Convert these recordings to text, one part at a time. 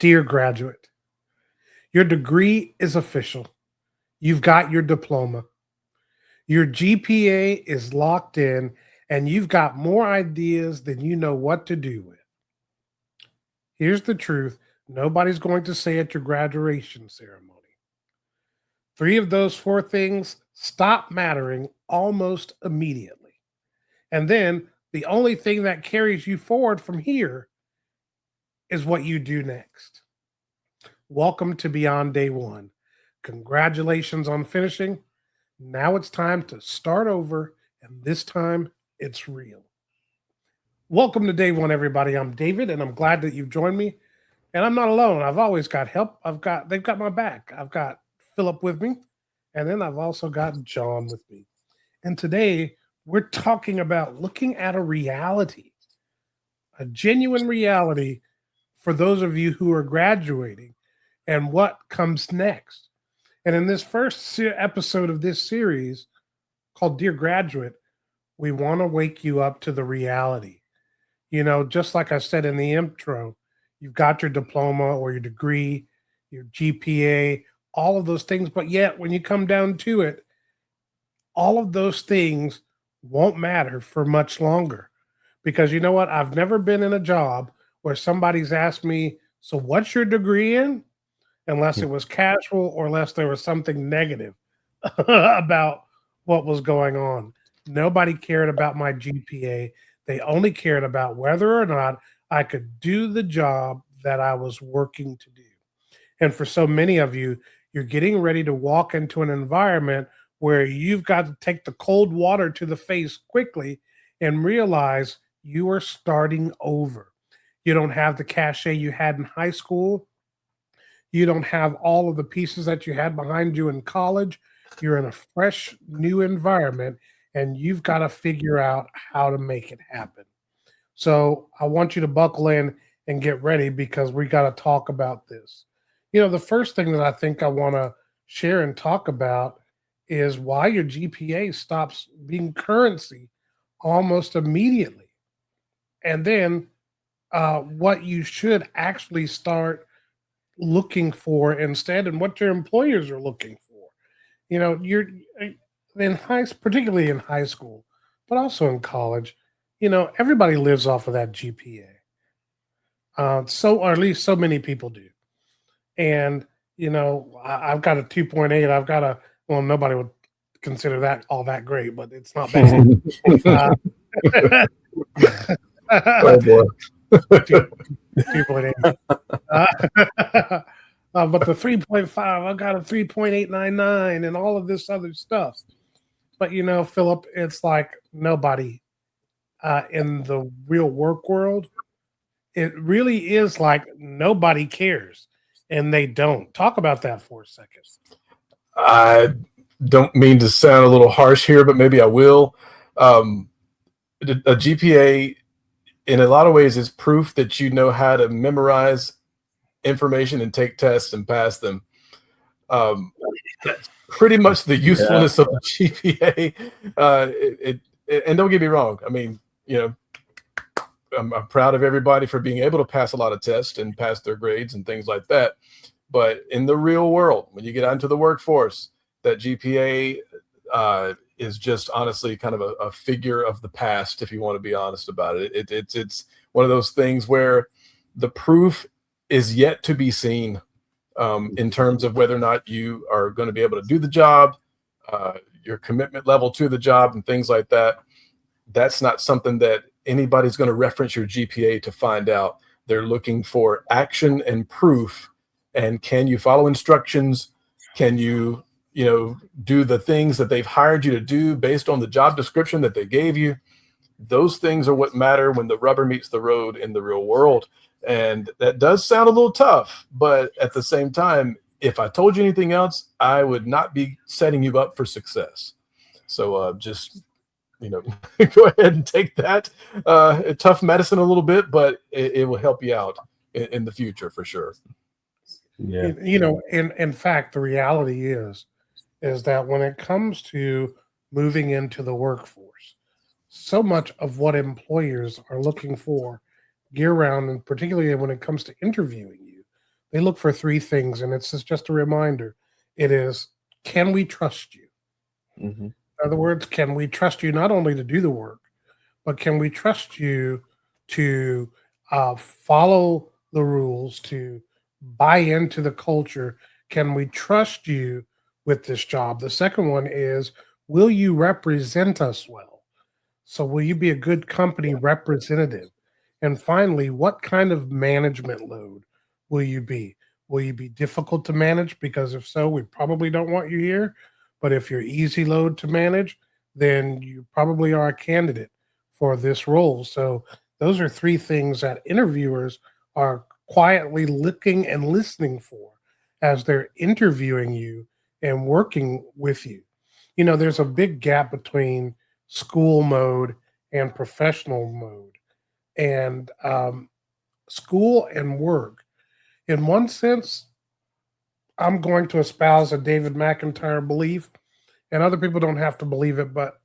Dear graduate, your degree is official. You've got your diploma. Your GPA is locked in, and you've got more ideas than you know what to do with. Here's the truth nobody's going to say at your graduation ceremony. Three of those four things stop mattering almost immediately. And then the only thing that carries you forward from here is what you do next. Welcome to Beyond Day One. Congratulations on finishing. Now it's time to start over, and this time it's real. Welcome to Day One, everybody. I'm David, and I'm glad that you've joined me. And I'm not alone. I've always got help. They've got my back. I've got Phillip with me, and then I've also got Jon with me. And today we're talking about looking at a reality, a genuine reality for those of you who are graduating and what comes next. And in this first episode of this series called Dear Graduate, we want to wake you up to the reality. You know, just like I said in the intro, you've got your diploma or your degree, your GPA, all of those things. But yet, when you come down to it, all of those things won't matter for much longer. Because you know what? I've never been in a job where somebody's asked me, so what's your degree in? Unless it was casual or unless there was something negative about what was going on. Nobody cared about my GPA. They only cared about whether or not I could do the job that I was working to do. And for so many of you, you're getting ready to walk into an environment where you've got to take the cold water to the face quickly and realize you are starting over. You don't have the cachet you had in high school. You don't have all of the pieces that you had behind you in college. You're in a fresh, new environment, and you've got to figure out how to make it happen. So I want you to buckle in and get ready because we got to talk about this. You know, the first thing that I think I want to share and talk about is why your GPA stops being currency almost immediately. And then what you should actually start looking for instead and what your employers are looking for. You know, you're particularly in high school, but also in college, you know, everybody lives off of that GPA. Or at least so many people do. And, you know, I've got a 2.8. Nobody would consider that all that great, but it's not bad. Oh boy. 2.8. But the 3.5, I got a 3.899 and all of this other stuff. But, you know, Phillip, it's like nobody in the real work world, it really is like nobody cares and they don't. Talk about that for a second. I don't mean to sound a little harsh here, but maybe I will. A GPA, in a lot of ways, is proof that you know how to memorize information and take tests and pass them. That's pretty much the usefulness of the GPA. And don't get me wrong. I mean, you know, I'm proud of everybody for being able to pass a lot of tests and pass their grades and things like that. But in the real world, when you get out into the workforce, that GPA is just honestly kind of a figure of the past, if you want to be honest about it. It's one of those things where the proof is yet to be seen in terms of whether or not you are going to be able to do the job, your commitment level to the job and things like that. That's not something that anybody's going to reference your GPA to find out. They're looking for action and proof. And can you follow instructions? Can you do the things that they've hired you to do based on the job description that they gave you? Those things are what matter when the rubber meets the road in the real world. And that does sound a little tough, but at the same time, if I told you anything else, I would not be setting you up for success. So just, go ahead and take that tough medicine a little bit, but it will help you out in the future for sure. Yeah. In fact, the reality is that when it comes to moving into the workforce, so much of what employers are looking for year round, and particularly when it comes to interviewing you, they look for three things, and it's just a reminder. It is, can we trust you? Mm-hmm. In other words, can we trust you not only to do the work, but can we trust you to follow the rules, to buy into the culture? Can we trust you with this job? The second one is, will you represent us well? So, will you be a good company representative? And finally, what kind of management load will you be? Will you be difficult to manage? Because if so, we probably don't want you here. But if you're easy load to manage, then you probably are a candidate for this role. So, those are three things that interviewers are quietly looking and listening for as they're interviewing you and working with you. You know, there's a big gap between school mode and professional mode. And school and work, in one sense, I'm going to espouse a David McIntyre belief, and other people don't have to believe it, but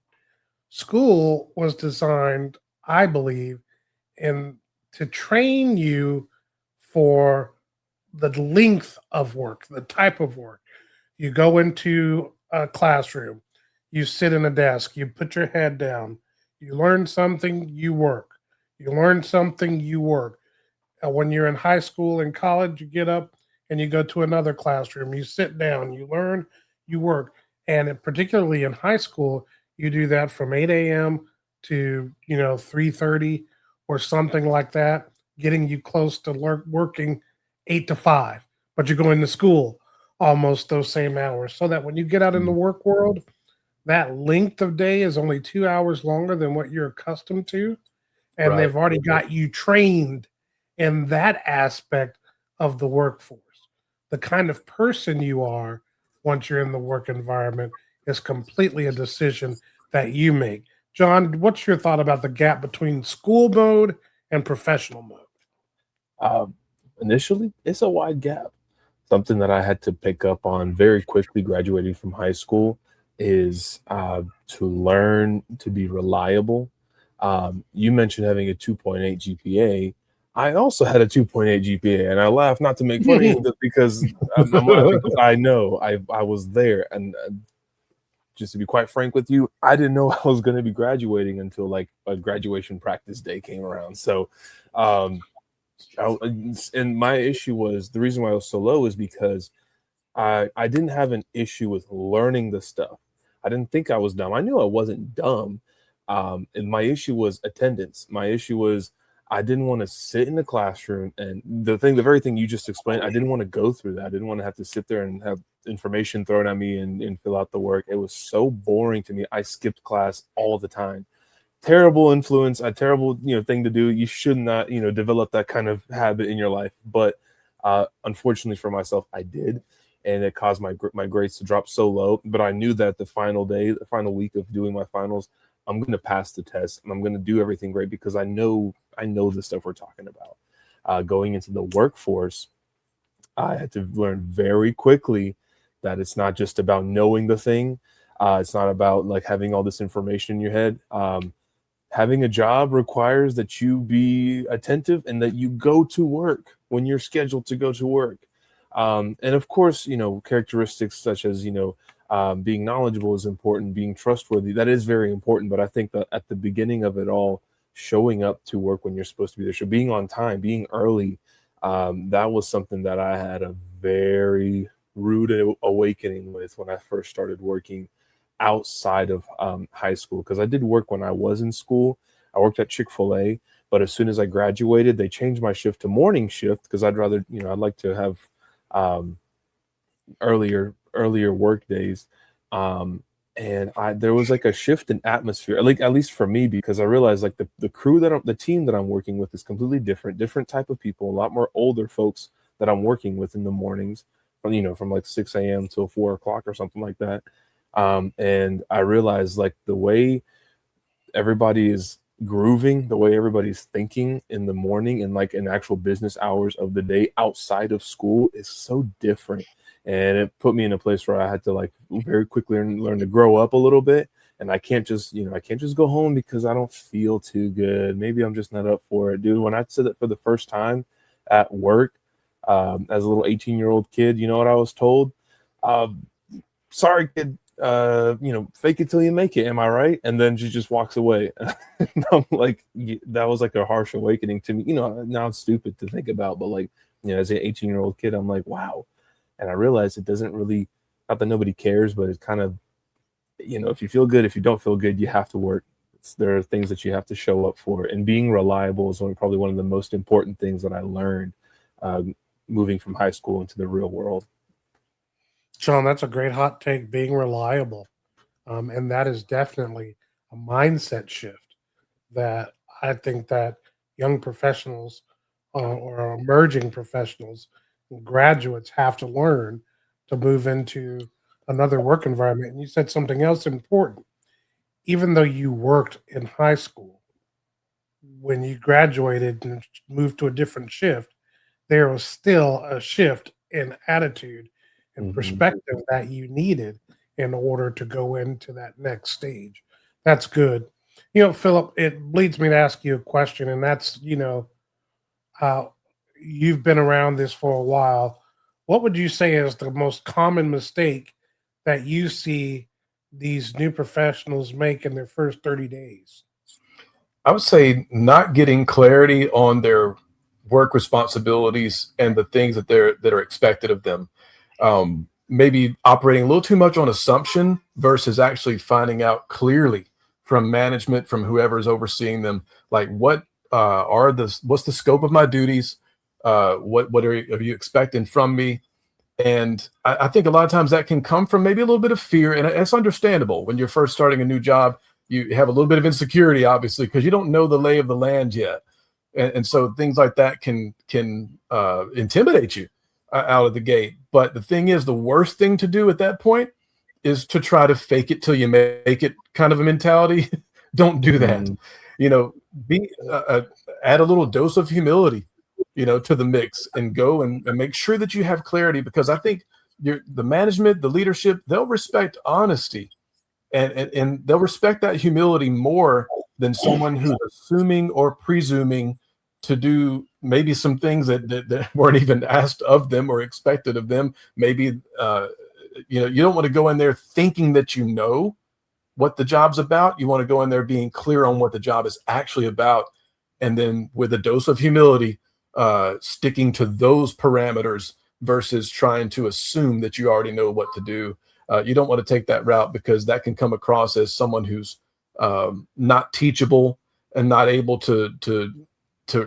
school was designed, I believe, in to train you for the length of work, the type of work. You go into a classroom, you sit in a desk, you put your head down, you learn something, you work. You learn something, you work. When you're in high school and college, you get up and you go to another classroom, you sit down, you learn, you work. And particularly in high school, you do that from 8 a.m. to 3:30 or something like that, getting you close to working 8 to 5. But you're going to school almost those same hours, so that when you get out in the work world, that length of day is only 2 hours longer than what you're accustomed to. And Right. they've already got you trained in that aspect of the workforce. The kind of person you are once you're in the work environment is completely a decision that you make. John, what's your thought about the gap between school mode and professional mode? Initially, it's a wide gap. Something that I had to pick up on very quickly graduating from high school is to learn to be reliable. You mentioned having a 2.8 GPA. I also had a 2.8 GPA, and I laugh not to make fun of you, but because I'm laughing because I know I was there, and just to be quite frank with you, I didn't know I was going to be graduating until like a graduation practice day came around. So, um, and my issue was the reason why I was so low is because I didn't have an issue with learning the stuff. I didn't think I was dumb. I knew I wasn't dumb. And my issue was attendance. My issue was I didn't want to sit in the classroom, and the very thing you just explained, I didn't want to go through that. I didn't want to have to sit there and have information thrown at me and fill out the work. It was so boring to me. I skipped class all the time. Terrible influence, a terrible thing to do. You should not develop that kind of habit in your life. But unfortunately for myself, I did, and it caused my grades to drop so low. But I knew that the final week of doing my finals, I'm going to pass the test and I'm going to do everything great because I know the stuff we're talking about. Going into the workforce, I had to learn very quickly that it's not just about knowing the thing. It's not about like having all this information in your head. Having a job requires that you be attentive and that you go to work when you're scheduled to go to work. And of course, characteristics such as, being knowledgeable is important, being trustworthy, that is very important. But I think that at the beginning of it all, showing up to work when you're supposed to be there, so being on time, being early, that was something that I had a very rude awakening with when I first started working outside of high school, because I did work when I was in school. I worked at Chick-fil-A, but as soon as I graduated, they changed my shift to morning shift because I'd like to have earlier work days. And there was like a shift in atmosphere, like at least for me, because I realized like the team that I'm working with is completely different type of people, a lot more older folks that I'm working with in the mornings, from like 6 a.m. till 4 o'clock or something like that. And I realized like the way everybody is grooving, the way everybody's thinking in the morning and like in actual business hours of the day outside of school is so different. And it put me in a place where I had to like very quickly learn to grow up a little bit. And I can't just go home because I don't feel too good. Maybe I'm just not up for it, dude. When I said that for the first time at work, As a little 18-year-old kid, you know what I was told? Sorry, kid, fake it till you make it. Am I right? And then she just walks away. And I'm like, that was like a harsh awakening to me. Now it's stupid to think about, but like, as an 18-year-old kid, I'm like, wow. And I realized it doesn't really, not that nobody cares, but it's kind of, if you feel good, if you don't feel good, you have to work. There are things that you have to show up for. And being reliable is probably one of the most important things that I learned moving from high school into the real world. Jon, that's a great hot take, being reliable. And that is definitely a mindset shift that I think that young professionals or emerging professionals and graduates have to learn to move into another work environment. And you said something else important. Even though you worked in high school, when you graduated and moved to a different shift, there was still a shift in attitude and perspective that you needed in order to go into that next stage. That's good. Phillip, it leads me to ask you a question, and that's, you've been around this for a while. What would you say is the most common mistake that you see these new professionals make in their first 30 days? I would say not getting clarity on their work responsibilities and the things that are expected of them. Maybe operating a little too much on assumption versus actually finding out clearly from management, from whoever is overseeing them, like what's the scope of my duties? What are you expecting from me? And I think a lot of times that can come from maybe a little bit of fear, and it's understandable. When you're first starting a new job, you have a little bit of insecurity, obviously, because you don't know the lay of the land yet. And so things like that can intimidate you out of the gate. But the thing is, the worst thing to do at that point is to try to fake it till you make it kind of a mentality. Don't do that. Add a little dose of humility, to the mix, and go and make sure that you have clarity, because I think the management, the leadership, they'll respect honesty and they'll respect that humility more than someone who's assuming or presuming to do maybe some things that weren't even asked of them or expected of them. Maybe, you don't want to go in there thinking that you know what the job's about. You want to go in there being clear on what the job is actually about. And then with a dose of humility, sticking to those parameters versus trying to assume that you already know what to do. You don't want to take that route, because that can come across as someone who's not teachable and not able to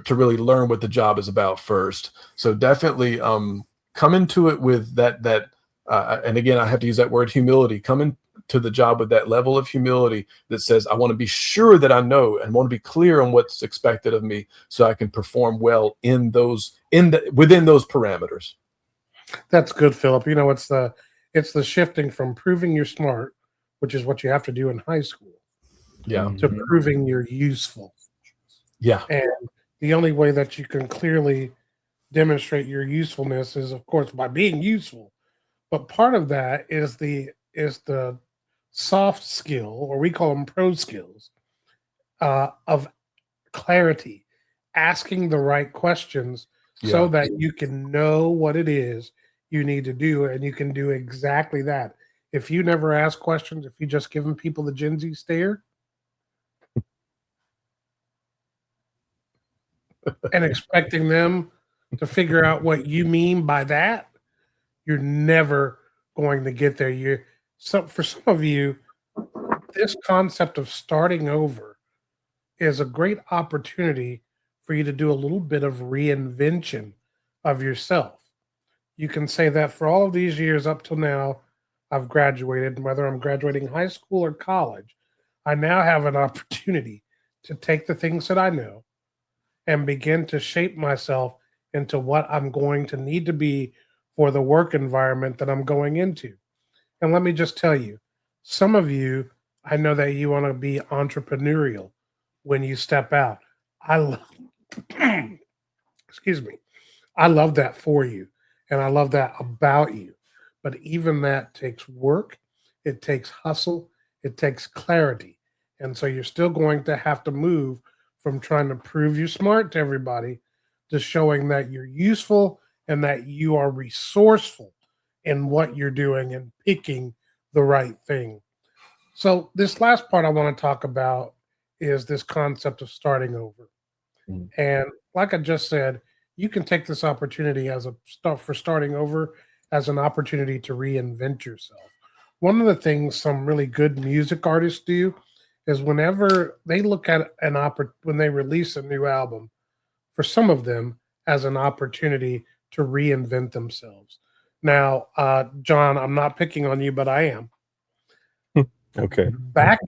really learn what the job is about first. So definitely come into it with that and again, I have to use that word humility. Come into the job with that level of humility that says, I want to be sure that I know and want to be clear on what's expected of me, so I can perform well within those parameters. That's good, Phillip. It's the shifting from proving you're smart, which is what you have to do in high school, to proving you're useful. Yeah. And the only way that you can clearly demonstrate your usefulness is, of course, by being useful. But part of that is the soft skill, or we call them pro skills, of clarity, asking the right questions so that you can know what it is you need to do, and you can do exactly that. If you never ask questions, if you just giving people the Gen Z stare and expecting them to figure out what you mean by that, you're never going to get there. For some of you, this concept of starting over is a great opportunity for you to do a little bit of reinvention of yourself. You can say that for all of these years up till now, I've graduated, whether I'm graduating high school or college, I now have an opportunity to take the things that I know and begin to shape myself into what I'm going to need to be for the work environment that I'm going into. And let me just tell you, some of you, I know that you want to be entrepreneurial when you step out. I love, excuse me, I love that for you, and I love that about you. But even that takes work, it takes hustle, it takes clarity. And so you're still going to have to move from trying to prove you're smart to everybody to showing that you're useful and that you are resourceful in what you're doing and picking the right thing. So, this last part I want to talk about is this concept of starting over. Mm. And like I just said, you can take this opportunity as a start for starting over as an opportunity to reinvent yourself. One of the things some really good music artists do is whenever they look at when they release a new album, for some of them as an opportunity to reinvent themselves. Now, John, I'm not picking on you, but I am. Okay. Back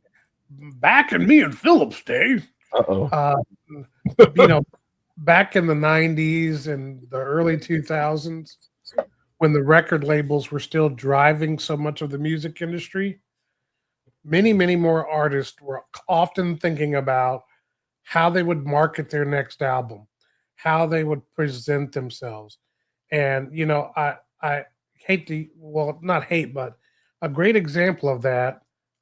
in me and Philip's day, Uh-oh. you know, back in the 90s and the early 2000s, when the record labels were still driving so much of the music industry, many, many more artists were often thinking about how they would market their next album, how they would present themselves. And, I hate to, well, not hate, but a great example of that,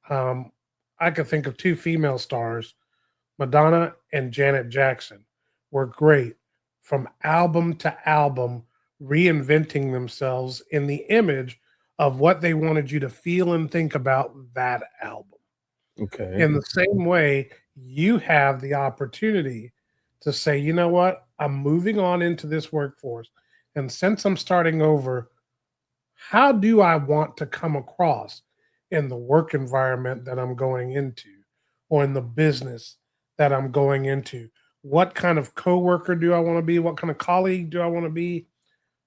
um, I could think of two female stars, Madonna and Janet Jackson, were great from album to album, reinventing themselves in the image of what they wanted you to feel and think about that album. Okay. In the same way, you have the opportunity to say, you know what, I'm moving on into this workforce. And since I'm starting over, how do I want to come across in the work environment that I'm going into or in the business that I'm going into? What kind of coworker do I want to be? What kind of colleague do I want to be?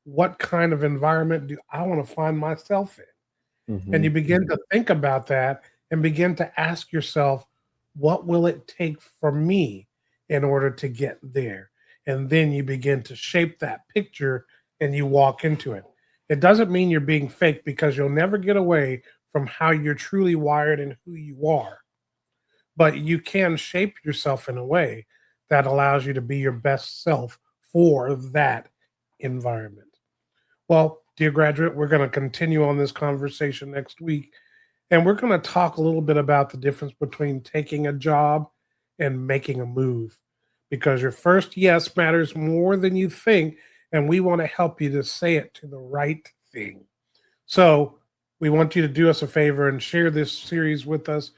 What kind of environment do I want to find myself in? Mm-hmm. And you begin to think about that and begin to ask yourself, what will it take for me in order to get there? And then you begin to shape that picture and you walk into it. It doesn't mean you're being fake because you'll never get away from how you're truly wired and who you are. But you can shape yourself in a way that allows you to be your best self for that environment. Well, dear graduate, we're going to continue on this conversation next week. And we're going to talk a little bit about the difference between taking a job and making a move. Because your first yes matters more than you think. And we want to help you to say it to the right thing. So we want you to do us a favor and share this series with us.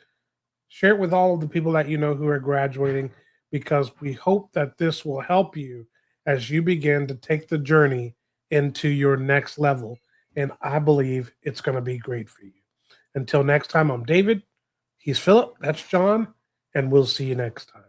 Share it with all of the people that you know who are graduating, because we hope that this will help you as you begin to take the journey into your next level. And I believe it's going to be great for you. Until next time, I'm David. He's Philip. That's John. And we'll see you next time.